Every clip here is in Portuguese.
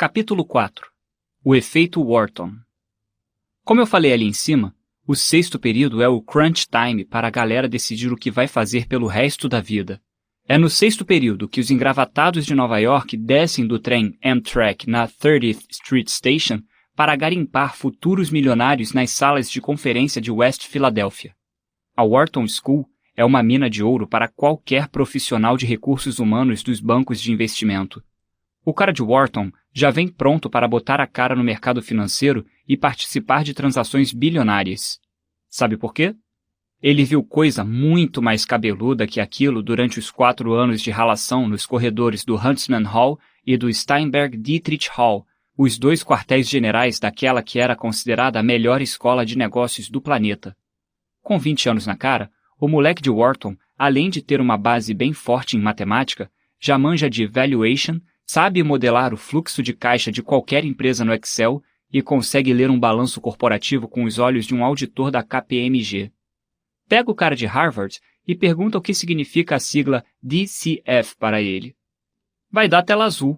Capítulo 4. O efeito Wharton. Como eu falei ali em cima, o sexto período é o crunch time para a galera decidir o que vai fazer pelo resto da vida. É no sexto período que os engravatados de Nova York descem do trem Amtrak na 30th Street Station para garimpar futuros milionários nas salas de conferência de West Philadelphia. A Wharton School é uma mina de ouro para qualquer profissional de recursos humanos dos bancos de investimento. O cara de Wharton já vem pronto para botar a cara no mercado financeiro e participar de transações bilionárias. Sabe por quê? Ele viu coisa muito mais cabeluda que aquilo durante os 4 anos de ralação nos corredores do Huntsman Hall e do Steinberg Dietrich Hall, os 2 quartéis generais daquela que era considerada a melhor escola de negócios do planeta. Com 20 anos na cara, o moleque de Wharton, além de ter uma base bem forte em matemática, já manja de valuation, sabe modelar o fluxo de caixa de qualquer empresa no Excel e consegue ler um balanço corporativo com os olhos de um auditor da KPMG. Pega o cara de Harvard e pergunta o que significa a sigla DCF para ele. Vai dar tela azul.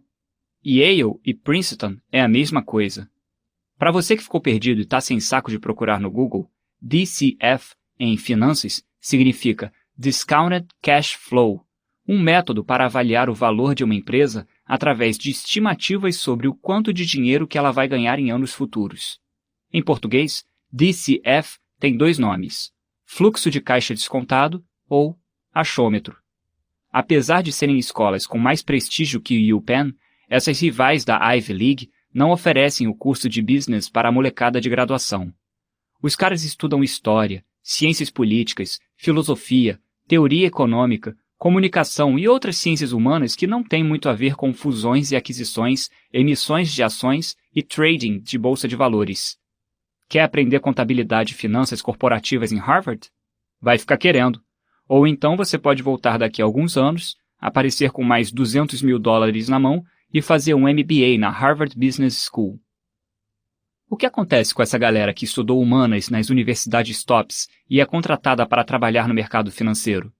Yale e Princeton é a mesma coisa. Para você que ficou perdido e está sem saco de procurar no Google, DCF em finanças significa Discounted Cash Flow, um método para avaliar o valor de uma empresa através de estimativas sobre o quanto de dinheiro que ela vai ganhar em anos futuros. Em português, DCF tem 2 nomes, fluxo de caixa descontado ou achômetro. Apesar de serem escolas com mais prestígio que o UPenn, essas rivais da Ivy League não oferecem o curso de business para a molecada de graduação. Os caras estudam história, ciências políticas, filosofia, teoria econômica, comunicação e outras ciências humanas que não têm muito a ver com fusões e aquisições, emissões de ações e trading de bolsa de valores. Quer aprender contabilidade e finanças corporativas em Harvard? Vai ficar querendo. Ou então você pode voltar daqui a alguns anos, aparecer com mais $200 mil na mão e fazer um MBA na Harvard Business School. O que acontece com essa galera que estudou humanas nas universidades tops e é contratada para trabalhar no mercado financeiro?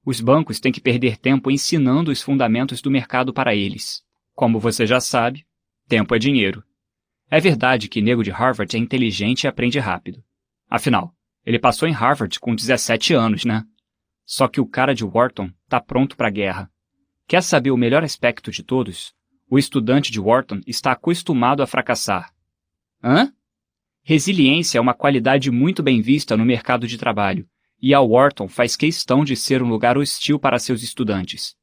Os bancos têm que perder tempo ensinando os fundamentos do mercado para eles. Como você já sabe, tempo é dinheiro. É verdade que nego de Harvard é inteligente e aprende rápido. Afinal, ele passou em Harvard com 17 anos, né? Só que o cara de Wharton tá pronto para a guerra. Quer saber o melhor aspecto de todos? O estudante de Wharton está acostumado a fracassar. Hã? Resiliência é uma qualidade muito bem vista no mercado de trabalho, e a Wharton faz questão de ser um lugar hostil para seus estudantes.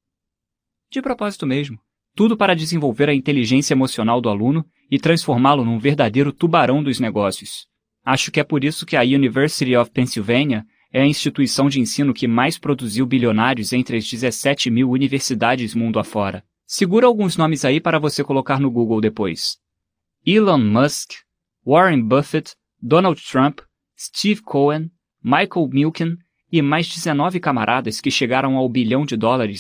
De propósito mesmo, tudo para desenvolver a inteligência emocional do aluno e transformá-lo num verdadeiro tubarão dos negócios. Acho que é por isso que a University of Pennsylvania é a instituição de ensino que mais produziu bilionários entre as 17 mil universidades mundo afora. Segura alguns nomes aí para você colocar no Google depois. Elon Musk, Warren Buffett, Donald Trump, Steve Cohen, Michael Milken e mais 19 camaradas que chegaram ao $1 bilhão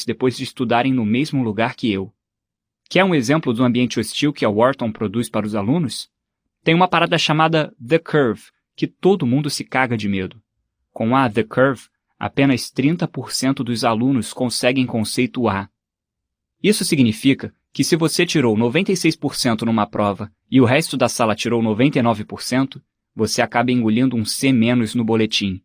depois de estudarem no mesmo lugar que eu. Quer um exemplo do ambiente hostil que a Wharton produz para os alunos? Tem uma parada chamada The Curve, que todo mundo se caga de medo. Com a The Curve, apenas 30% dos alunos conseguem conceito A. Isso significa que se você tirou 96% numa prova e o resto da sala tirou 99%, você acaba engolindo um C- no boletim.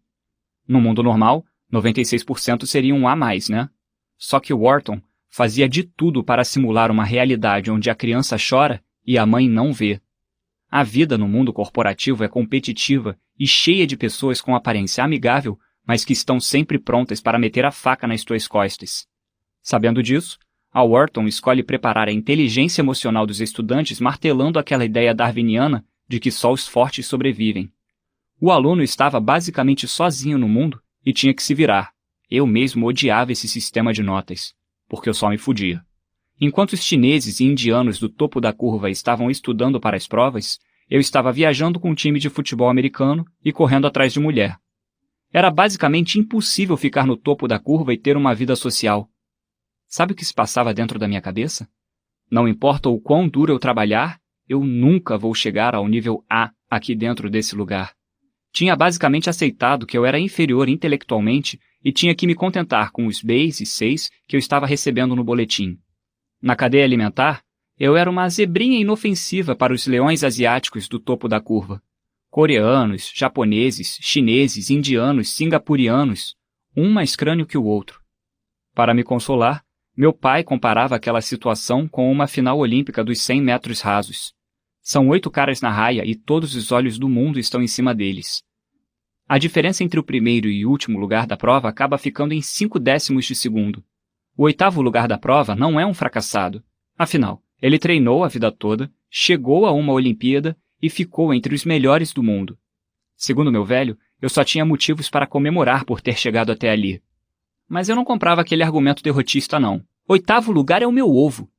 No mundo normal, 96% seria um A+, né? Só que Wharton fazia de tudo para simular uma realidade onde a criança chora e a mãe não vê. A vida no mundo corporativo é competitiva e cheia de pessoas com aparência amigável, mas que estão sempre prontas para meter a faca nas tuas costas. Sabendo disso, a Wharton escolhe preparar a inteligência emocional dos estudantes martelando aquela ideia darwiniana de que só os fortes sobrevivem. O aluno estava basicamente sozinho no mundo e tinha que se virar. Eu mesmo odiava esse sistema de notas, porque eu só me fudia. Enquanto os chineses e indianos do topo da curva estavam estudando para as provas, eu estava viajando com um time de futebol americano e correndo atrás de mulher. Era basicamente impossível ficar no topo da curva e ter uma vida social. Sabe o que se passava dentro da minha cabeça? Não importa o quão duro eu trabalhar, eu nunca vou chegar ao nível A aqui dentro desse lugar. Tinha basicamente aceitado que eu era inferior intelectualmente e tinha que me contentar com os Bs e Cs que eu estava recebendo no boletim. Na cadeia alimentar, Eu era uma zebrinha inofensiva para os leões asiáticos do topo da curva. Coreanos, japoneses, chineses, indianos, singapurianos, um mais crânio que o outro. Para me consolar, meu pai comparava aquela situação com uma final olímpica dos 100 metros rasos. São 8 caras na raia e todos os olhos do mundo estão em cima deles. A diferença entre o primeiro e o último lugar da prova acaba ficando em 5 décimos de segundo. O 8º lugar da prova não é um fracassado. Afinal, ele treinou a vida toda, chegou a uma Olimpíada e ficou entre os melhores do mundo. Segundo meu velho, eu só tinha motivos para comemorar por ter chegado até ali. Mas eu não comprava aquele argumento derrotista, não. 8º lugar é o meu ovo.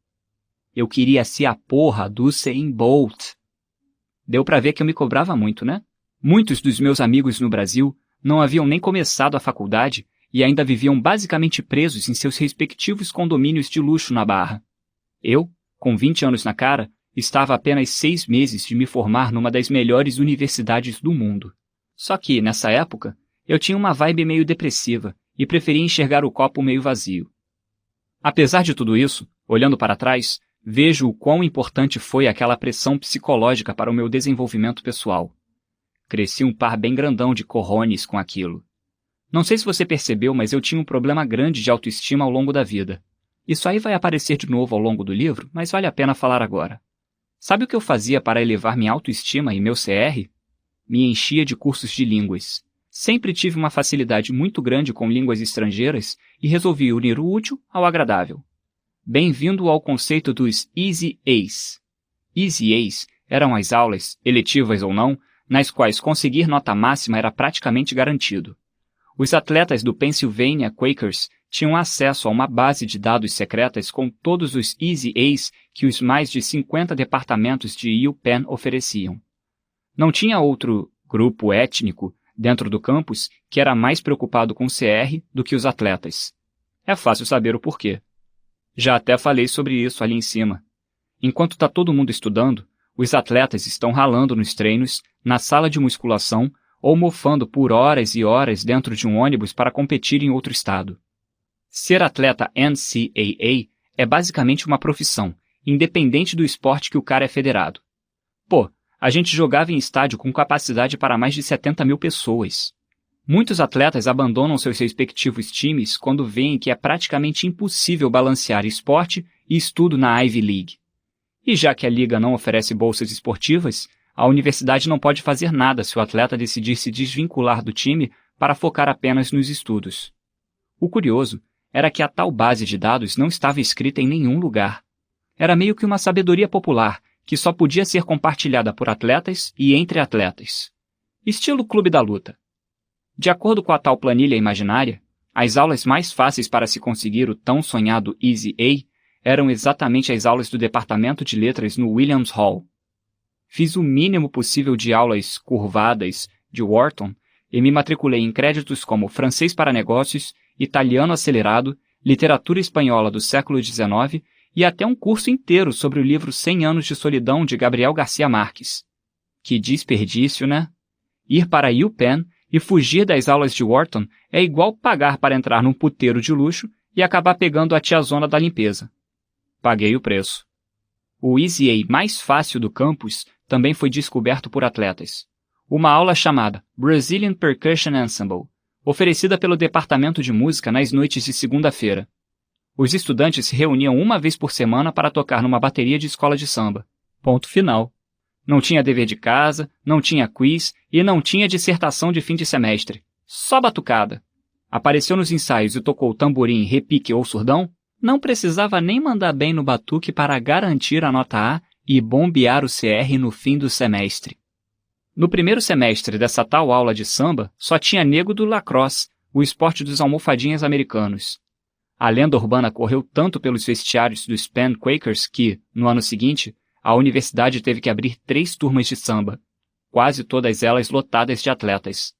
Eu queria ser a porra do Usain Bolt. Deu pra ver que eu me cobrava muito, né? Muitos dos meus amigos no Brasil não haviam nem começado a faculdade e ainda viviam basicamente presos em seus respectivos condomínios de luxo na Barra. Eu, com 20 anos na cara, estava a apenas 6 meses de me formar numa das melhores universidades do mundo. Só que, nessa época, eu tinha uma vibe meio depressiva e preferia enxergar o copo meio vazio. Apesar de tudo isso, olhando para trás, vejo o quão importante foi aquela pressão psicológica para o meu desenvolvimento pessoal. Cresci um par bem grandão de cojones com aquilo. Não sei se você percebeu, mas eu tinha um problema grande de autoestima ao longo da vida. Isso aí vai aparecer de novo ao longo do livro, mas vale a pena falar agora. Sabe o que eu fazia para elevar minha autoestima e meu CR? Me enchia de cursos de línguas. Sempre tive uma facilidade muito grande com línguas estrangeiras e resolvi unir o útil ao agradável. Bem-vindo ao conceito dos Easy A's. Easy A's eram as aulas, eletivas ou não, nas quais conseguir nota máxima era praticamente garantido. Os atletas do Pennsylvania Quakers tinham acesso a uma base de dados secretas com todos os Easy A's que os mais de 50 departamentos de UPenn ofereciam. Não tinha outro grupo étnico dentro do campus que era mais preocupado com o CR do que os atletas. É fácil saber o porquê. Já até falei sobre isso ali em cima. Enquanto está todo mundo estudando, os atletas estão ralando nos treinos, na sala de musculação ou mofando por horas e horas dentro de um ônibus para competir em outro estado. Ser atleta NCAA é basicamente uma profissão, independente do esporte que o cara é federado. Pô, a gente jogava em estádio com capacidade para mais de 70 mil pessoas. Muitos atletas abandonam seus respectivos times quando veem que é praticamente impossível balancear esporte e estudo na Ivy League. E já que a liga não oferece bolsas esportivas, a universidade não pode fazer nada se o atleta decidir se desvincular do time para focar apenas nos estudos. O curioso era que a tal base de dados não estava escrita em nenhum lugar. Era meio que uma sabedoria popular, que só podia ser compartilhada por atletas e entre atletas. Estilo Clube da Luta. De acordo com a tal planilha imaginária, as aulas mais fáceis para se conseguir o tão sonhado Easy A eram exatamente as aulas do Departamento de Letras no Williams Hall. Fiz o mínimo possível de aulas curvadas de Wharton e me matriculei em créditos como francês para negócios, italiano acelerado, literatura espanhola do século XIX e até um curso inteiro sobre o livro 100 anos de solidão de Gabriel Garcia Marques. Que desperdício, né? Ir para a UPenn e fugir das aulas de Wharton é igual pagar para entrar num puteiro de luxo e acabar pegando a tiazona da limpeza. Paguei o preço. O Easy A mais fácil do campus também foi descoberto por atletas. Uma aula chamada Brazilian Percussion Ensemble, oferecida pelo Departamento de Música nas noites de segunda-feira. Os estudantes se reuniam uma vez por semana para tocar numa bateria de escola de samba. Ponto final. Não tinha dever de casa, não tinha quiz e não tinha dissertação de fim de semestre. Só batucada. Apareceu nos ensaios e tocou tamborim, repique ou surdão? Não precisava nem mandar bem no batuque para garantir a nota A e bombear o CR no fim do semestre. No primeiro semestre dessa tal aula de samba, só tinha nego do lacrosse, o esporte dos almofadinhas americanos. A lenda urbana correu tanto pelos vestiários dos Penn Quakers que, no ano seguinte, a universidade teve que abrir 3 turmas de samba, quase todas elas lotadas de atletas.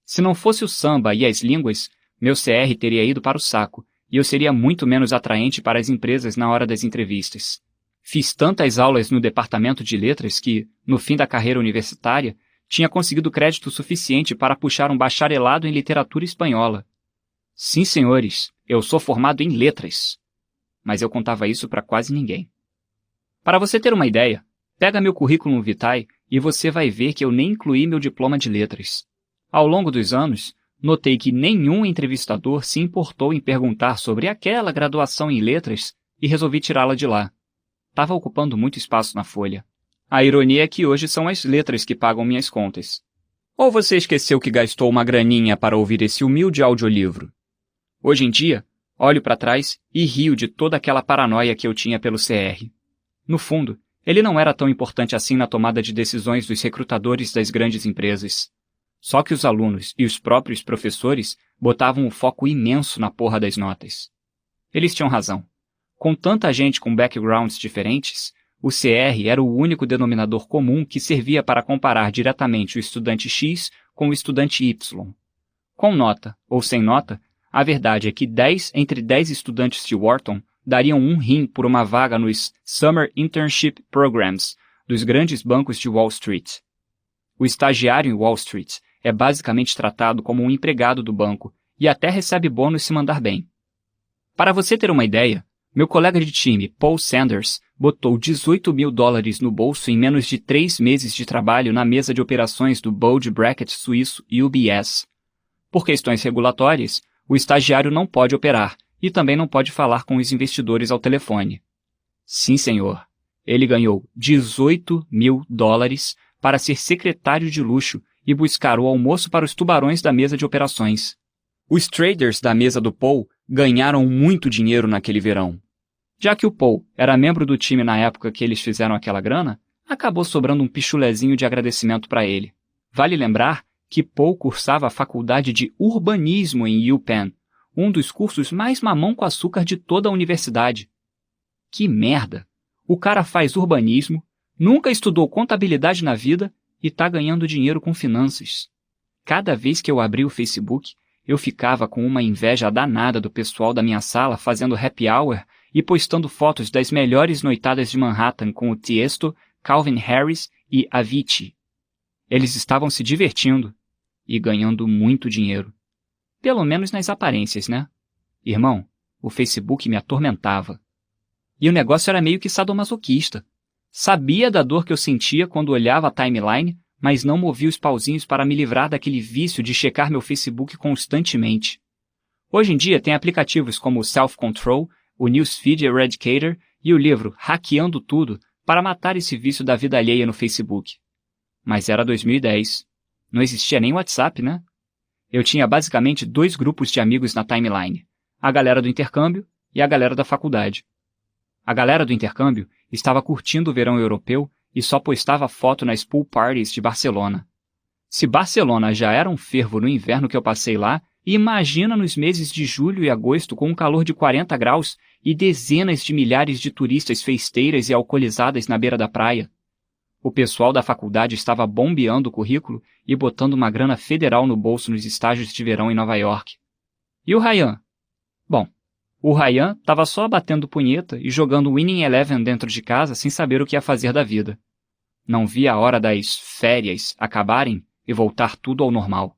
Se não fosse o samba e as línguas, meu CR teria ido para o saco, e eu seria muito menos atraente para as empresas na hora das entrevistas. Fiz tantas aulas no departamento de letras que, no fim da carreira universitária, tinha conseguido crédito suficiente para puxar um bacharelado em literatura espanhola. Sim, senhores, eu sou formado em letras. Mas eu contava isso para quase ninguém. Para você ter uma ideia, pega meu currículo vitae e você vai ver que eu nem incluí meu diploma de letras. Ao longo dos anos, notei que nenhum entrevistador se importou em perguntar sobre aquela graduação em letras e resolvi tirá-la de lá. Estava ocupando muito espaço na folha. A ironia é que hoje são as letras que pagam minhas contas. Ou você esqueceu que gastou uma graninha para ouvir esse humilde audiolivro? Hoje em dia, olho para trás e rio de toda aquela paranoia que eu tinha pelo CR. No fundo, ele não era tão importante assim na tomada de decisões dos recrutadores das grandes empresas. Só que os alunos e os próprios professores botavam um foco imenso na porra das notas. Eles tinham razão. Com tanta gente com backgrounds diferentes, o CR era o único denominador comum que servia para comparar diretamente o estudante X com o estudante Y. Com nota ou sem nota, a verdade é que 10 entre 10 estudantes de Wharton dariam um rim por uma vaga nos Summer Internship Programs dos grandes bancos de Wall Street. O estagiário em Wall Street é basicamente tratado como um empregado do banco e até recebe bônus se mandar bem. Para você ter uma ideia, meu colega de time, Paul Sanders, botou $18 mil no bolso em menos de 3 meses de trabalho na mesa de operações do Bulge Bracket suíço UBS. Por questões regulatórias, o estagiário não pode operar e também não pode falar com os investidores ao telefone. Sim, senhor. Ele ganhou $18 mil para ser secretário de luxo e buscar o almoço para os tubarões da mesa de operações. Os traders da mesa do Paul ganharam muito dinheiro naquele verão. Já que o Paul era membro do time na época que eles fizeram aquela grana, acabou sobrando um pichulezinho de agradecimento para ele. Vale lembrar que Paul cursava a faculdade de urbanismo em UPenn, um dos cursos mais mamão com açúcar de toda a universidade. Que merda! O cara faz urbanismo, nunca estudou contabilidade na vida e tá ganhando dinheiro com finanças. Cada vez que eu abri o Facebook, eu ficava com uma inveja danada do pessoal da minha sala fazendo happy hour e postando fotos das melhores noitadas de Manhattan com o Tiesto, Calvin Harris e Avicii. Eles estavam se divertindo e ganhando muito dinheiro. Pelo menos nas aparências, né? Irmão, o Facebook me atormentava. E o negócio era meio que sadomasoquista. Sabia da dor que eu sentia quando olhava a timeline, mas não movia os pauzinhos para me livrar daquele vício de checar meu Facebook constantemente. Hoje em dia tem aplicativos como o Self Control, o Newsfeed Eradicator e o livro Hackeando Tudo para matar esse vício da vida alheia no Facebook. Mas era 2010. Não existia nem WhatsApp, né? Eu tinha basicamente 2 grupos de amigos na timeline, a galera do intercâmbio e a galera da faculdade. A galera do intercâmbio estava curtindo o verão europeu e só postava foto nas pool parties de Barcelona. Se Barcelona já era um fervo no inverno que eu passei lá, imagina nos meses de julho e agosto com um calor de 40 graus e dezenas de milhares de turistas festeiras e alcoolizadas na beira da praia. O pessoal da faculdade estava bombeando o currículo e botando uma grana federal no bolso nos estágios de verão em Nova York. E o Ryan? Bom, o Ryan estava só batendo punheta e jogando Winning Eleven dentro de casa sem saber o que ia fazer da vida. Não via a hora das férias acabarem e voltar tudo ao normal.